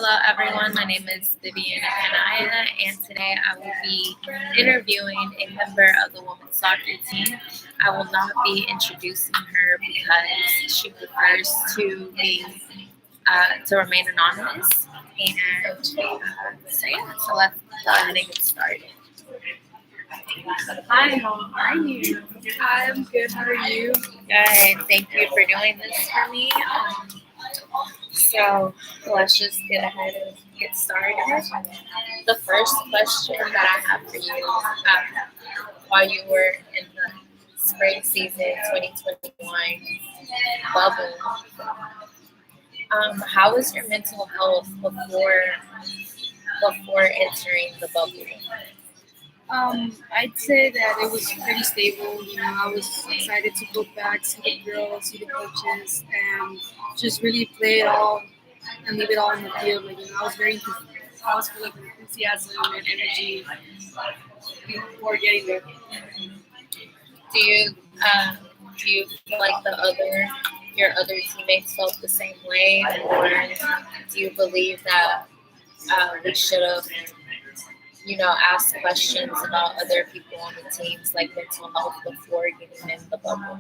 Hello, everyone. My name is Vivian Anaya, and today I will be interviewing a member of the women's soccer team. I will not be introducing her because she prefers to remain anonymous. And so let's go ahead and get started. Hi, how are you? I'm good. How are you? Good. Thank you for doing this for me. So let's just get ahead and get started. The first question that I have for you, while you were in the spring season 2021 bubble, how was your mental health before entering the bubble? I'd say that it was pretty stable. I was excited to go back, see the girls, see the coaches, and just really play it all and leave it all in the field. I was full of enthusiasm and energy before getting there. Do you uh, do you feel like your other teammates felt the same way, or do you believe that we should have asked questions about other people on the teams like mental health before getting in the bubble?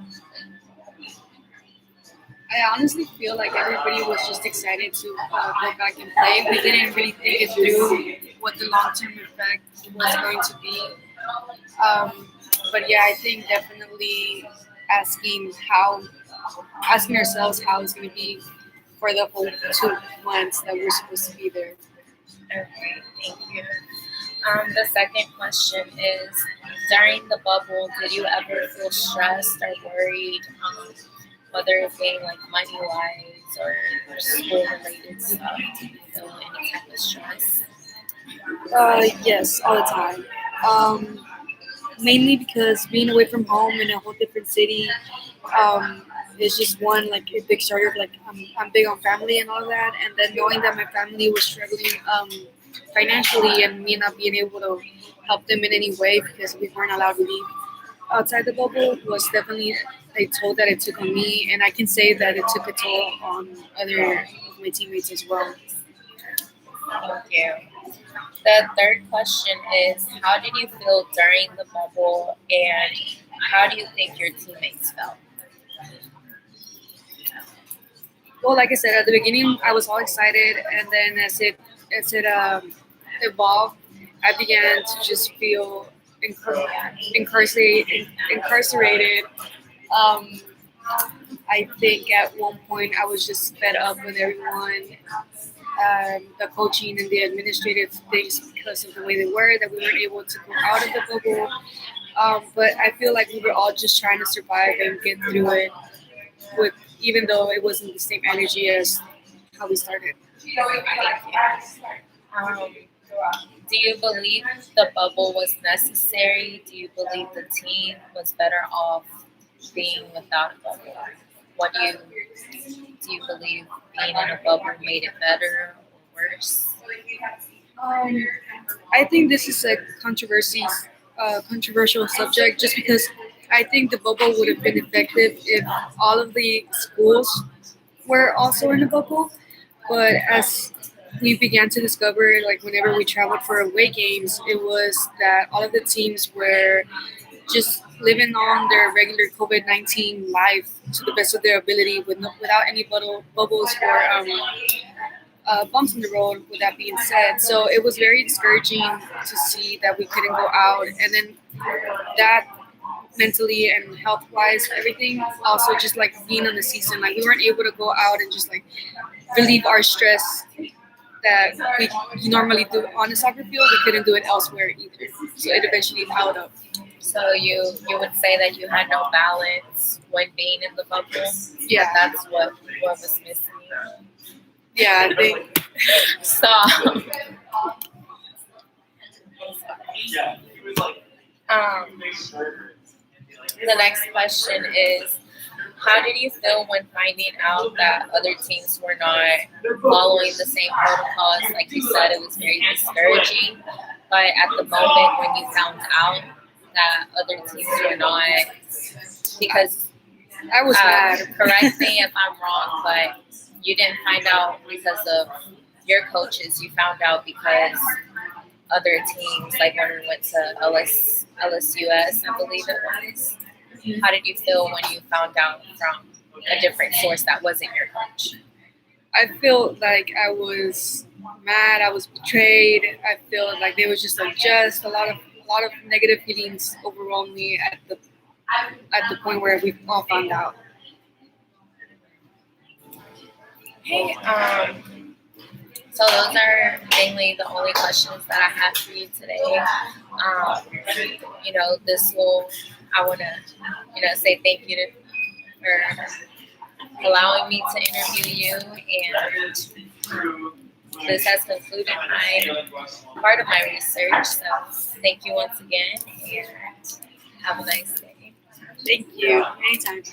I honestly feel like everybody was just excited to go back and play. We didn't really think it through what the long term effect was going to be. Um, but yeah, I think definitely asking how asking ourselves how it's going to be for the whole 2 months that we're supposed to be there. Okay, thank you. The second question is, during the bubble, did you ever feel stressed or worried, whether it being like money wise or school related stuff? Did you feel any type of stress? Yes, all the time. Um, Mainly because being away from home in a whole different city um, is just one like a big starter. Like I'm big on family and all that, and then knowing that my family was struggling financially and me not being able to help them in any way because we weren't allowed to leave outside the bubble was definitely a toll that it took on me, and I can say that it took a toll on other of my teammates as well. Thank you. The third question is, how did you feel during the bubble, and how do you think your teammates felt? Well, like I said at the beginning, I was all excited, and then as it evolved, I began to just feel incarcerated. Um, I think at one point I was just fed up with everyone, the coaching and the administrative things because of the way they were, that we weren't able to go out of the bubble. But I feel like we were all just trying to survive and get through it, with even though it wasn't the same energy as how we started. Um, do you believe the bubble was necessary? Do you believe the team was better off being without a bubble? What do you believe being in a bubble made it better or worse? Um, I think this is a controversial subject, just because I think the bubble would have been effective if all of the schools were also in a bubble. But as we began to discover, like whenever we traveled for away games, it was that all of the teams were just living on their regular COVID-19 life to the best of their ability, without any bubbles or bumps in the road. With that being said, so it was very discouraging to see that we couldn't go out, and then that mentally and health wise, everything. Also, just like being on the season, like we weren't able to go out and just like relieve our stress that we normally do on the soccer field. We couldn't do it elsewhere either. So it eventually piled up. So you would say that you had no balance when being in the bubble. Yeah, That's what was missing. yeah, I think. So um, the next question is, how did you feel when finding out that other teams were not following the same protocols? Like you said, it was very discouraging. But at the moment when you found out that other teams were not, because I was mad. correct me if I'm wrong, but you didn't find out because of your coaches you found out because other teams, like when we went to LSUS, I believe it was. How did you feel when you found out from a different source that wasn't your coach? I felt like I was mad. I was betrayed. I felt like there was just a lot of negative feelings overwhelmed me at the point where we all found out. Hey, so those are mainly the only questions that I have for you today. This will, I want to, say thank you for allowing me to interview you, and this has concluded my part of my research. So thank you once again, and have a nice day. Thank you. Anytime.